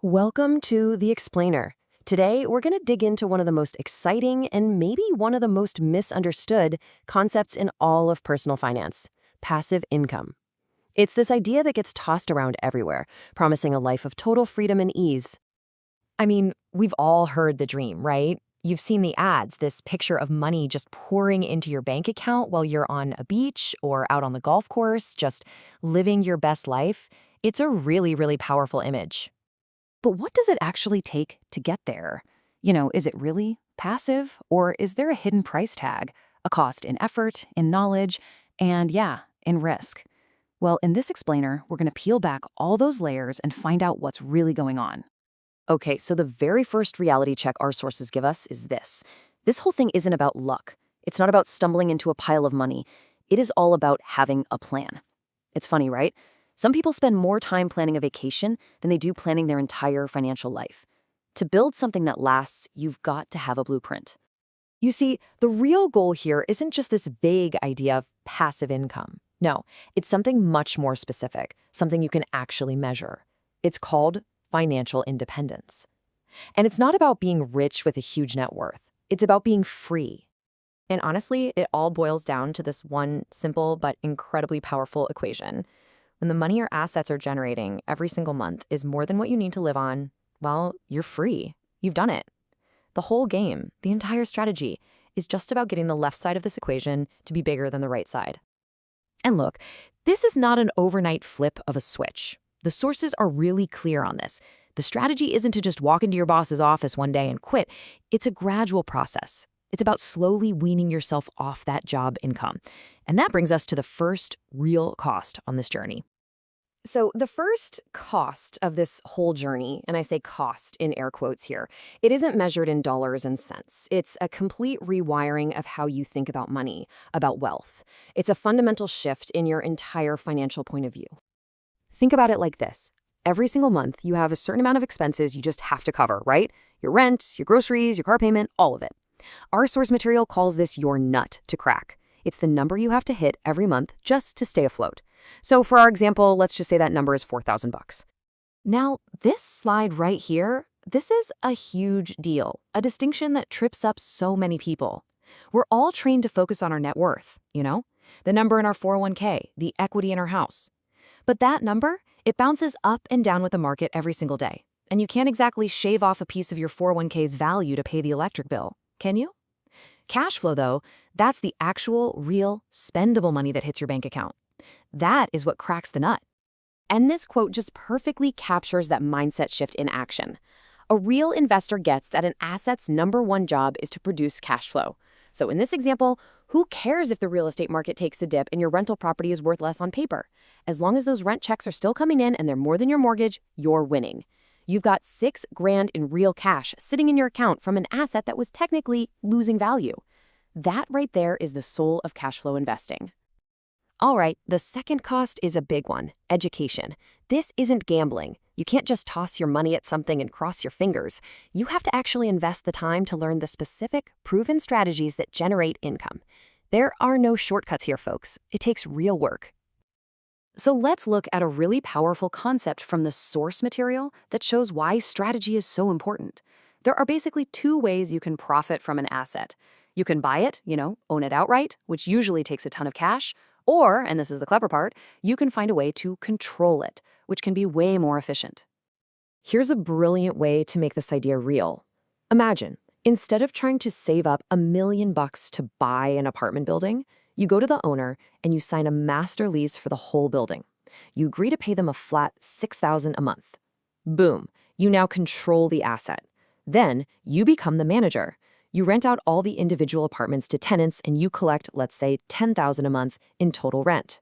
Welcome to The Explainer. Today, we're going to dig into one of the most exciting and maybe one of the most misunderstood concepts in all of personal finance: passive income. It's this idea that gets tossed around everywhere, promising a life of total freedom and ease. I mean, we've all heard the dream, right? You've seen the ads, this picture of money just pouring into your bank account while you're on a beach or out on the golf course, just living your best life. It's a really, really powerful image. But what does it actually take to get there? Is it really passive, or is there a hidden price tag, a cost in effort, in knowledge, and in risk? Well, in this explainer, we're going to peel back all those layers and find out what's really going on. Okay, so the very first reality check our sources give us is this. This whole thing isn't about luck. It's not about stumbling into a pile of money. It is all about having a plan. It's funny, right? Some people spend more time planning a vacation than they do planning their entire financial life. To build something that lasts, you've got to have a blueprint. You see, the real goal here isn't just this vague idea of passive income. No, it's something much more specific, something you can actually measure. It's called financial independence. And it's not about being rich with a huge net worth. It's about being free. And honestly, it all boils down to this one simple but incredibly powerful equation. When the money or assets are generating every single month is more than what you need to live on, well, you're free. You've done it. The whole game, the entire strategy, is just about getting the left side of this equation to be bigger than the right side. And look, this is not an overnight flip of a switch. The sources are really clear on this. The strategy isn't to just walk into your boss's office one day and quit. It's a gradual process. It's about slowly weaning yourself off that job income. And that brings us to the first real cost on this journey. So the first cost of this whole journey, and I say cost in air quotes here, it isn't measured in dollars and cents. It's a complete rewiring of how you think about money, about wealth. It's a fundamental shift in your entire financial point of view. Think about it like this. Every single month, you have a certain amount of expenses you just have to cover, right? Your rent, your groceries, your car payment, all of it. Our source material calls this your nut to crack. It's the number you have to hit every month just to stay afloat. So for our example, let's just say that number is $4,000. Now, this slide right here, this is a huge deal, a distinction that trips up so many people. We're all trained to focus on our net worth, the number in our 401k, the equity in our house. But that number, it bounces up and down with the market every single day. And you can't exactly shave off a piece of your 401k's value to pay the electric bill, can you? Cash flow, though, that's the actual, real, spendable money that hits your bank account. That is what cracks the nut. And this quote just perfectly captures that mindset shift in action. A real investor gets that an asset's number one job is to produce cash flow. So in this example, who cares if the real estate market takes a dip and your rental property is worth less on paper? As long as those rent checks are still coming in and they're more than your mortgage, you're winning. You've got $6,000 in real cash sitting in your account from an asset that was technically losing value. That right there is the soul of cash flow investing. All right, the second cost is a big one: education. This isn't gambling. You can't just toss your money at something and cross your fingers. You have to actually invest the time to learn the specific, proven strategies that generate income. There are no shortcuts here, folks. It takes real work. So let's look at a really powerful concept from the source material that shows why strategy is so important. There are basically two ways you can profit from an asset. You can buy it, own it outright, which usually takes a ton of cash, or, and this is the clever part, you can find a way to control it, which can be way more efficient. Here's a brilliant way to make this idea real. Imagine, instead of trying to save up $1 million to buy an apartment building, you go to the owner and you sign a master lease for the whole building. You agree to pay them a flat $6,000 a month. Boom, you now control the asset. Then you become the manager. You rent out all the individual apartments to tenants and you collect, let's say, $10,000 a month in total rent.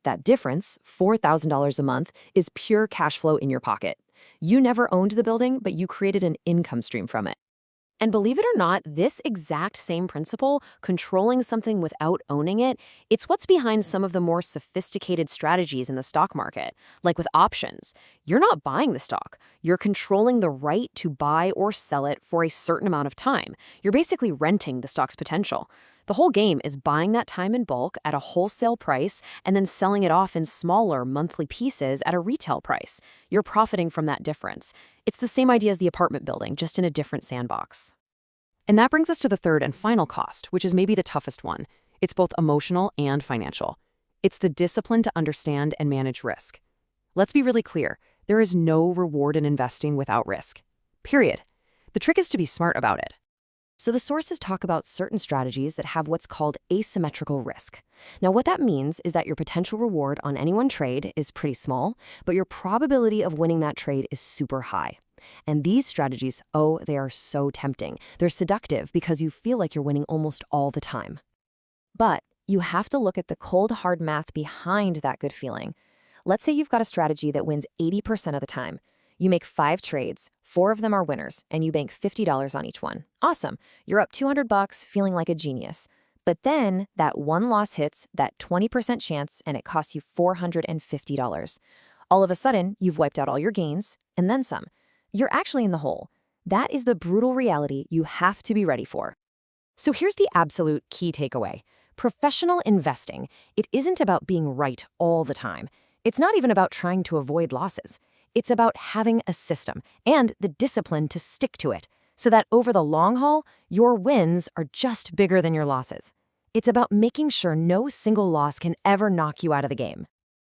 That difference, $4,000 a month, is pure cash flow in your pocket. You never owned the building, but you created an income stream from it. And believe it or not, this exact same principle, controlling something without owning it, it's what's behind some of the more sophisticated strategies in the stock market. Like with options, you're not buying the stock. You're controlling the right to buy or sell it for a certain amount of time. You're basically renting the stock's potential. The whole game is buying that time in bulk at a wholesale price and then selling it off in smaller monthly pieces at a retail price. You're profiting from that difference. It's the same idea as the apartment building, just in a different sandbox. And that brings us to the third and final cost, which is maybe the toughest one. It's both emotional and financial. It's the discipline to understand and manage risk. Let's be really clear. There is no reward in investing without risk. Period. The trick is to be smart about it. So the sources talk about certain strategies that have what's called asymmetrical risk. Now, what that means is that your potential reward on any one trade is pretty small, but your probability of winning that trade is super high. And these strategies, oh, they are so tempting. They're seductive because you feel like you're winning almost all the time. But you have to look at the cold, hard math behind that good feeling. Let's say you've got a strategy that wins 80% of the time. You make 5 trades, 4 of them are winners, and you bank $50 on each one. Awesome. You're up $200, feeling like a genius. But then that one loss hits that 20% chance and it costs you $450. All of a sudden, you've wiped out all your gains and then some. You're actually in the hole. That is the brutal reality you have to be ready for. So here's the absolute key takeaway. Professional investing, it isn't about being right all the time. It's not even about trying to avoid losses. It's about having a system and the discipline to stick to it so that over the long haul, your wins are just bigger than your losses. It's about making sure no single loss can ever knock you out of the game.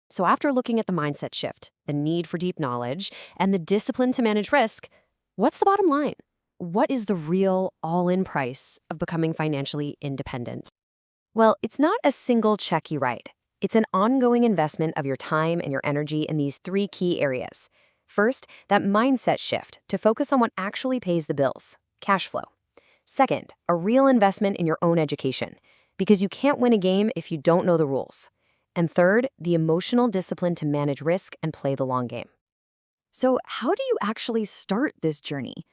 So after looking at the mindset shift, the need for deep knowledge, and the discipline to manage risk, what's the bottom line? What is the real all-in price of becoming financially independent? Well, it's not a single check you write. It's an ongoing investment of your time and your energy in these 3 key areas. First, that mindset shift to focus on what actually pays the bills, cash flow. Second, a real investment in your own education, because you can't win a game if you don't know the rules. And third, the emotional discipline to manage risk and play the long game. So how do you actually start this journey?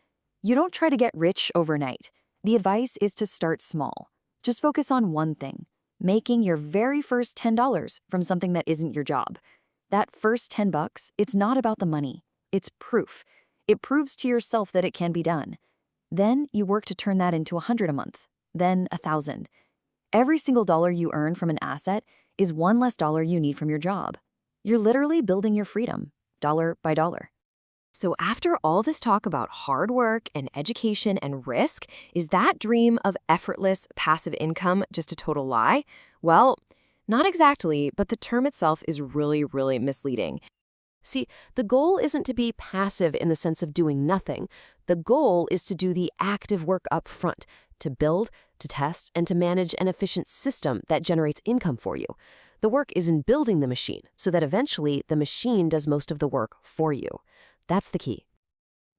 You don't try to get rich overnight. The advice is to start small. Just focus on one thing, making your very first $10 from something that isn't your job. That first $10, it's not about the money. It's proof. It proves to yourself that it can be done. Then you work to turn that into $100 a month, then $1,000. Every single dollar you earn from an asset is one less dollar you need from your job. You're literally building your freedom, dollar by dollar. So after all this talk about hard work and education and risk, is that dream of effortless passive income just a total lie? Well, not exactly, but the term itself is really misleading. See, the goal isn't to be passive in the sense of doing nothing. The goal is to do the active work up front, to build, to test, and to manage an efficient system that generates income for you. The work is in building the machine, so that eventually the machine does most of the work for you. That's the key.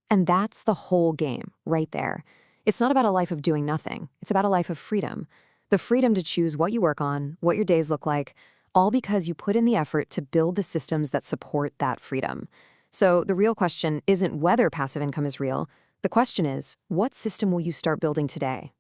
And that's the whole game, right there. It's not about a life of doing nothing. It's about a life of freedom. The freedom to choose what you work on, what your days look like, all because you put in the effort to build the systems that support that freedom. So the real question isn't whether passive income is real. The question is, what system will you start building today?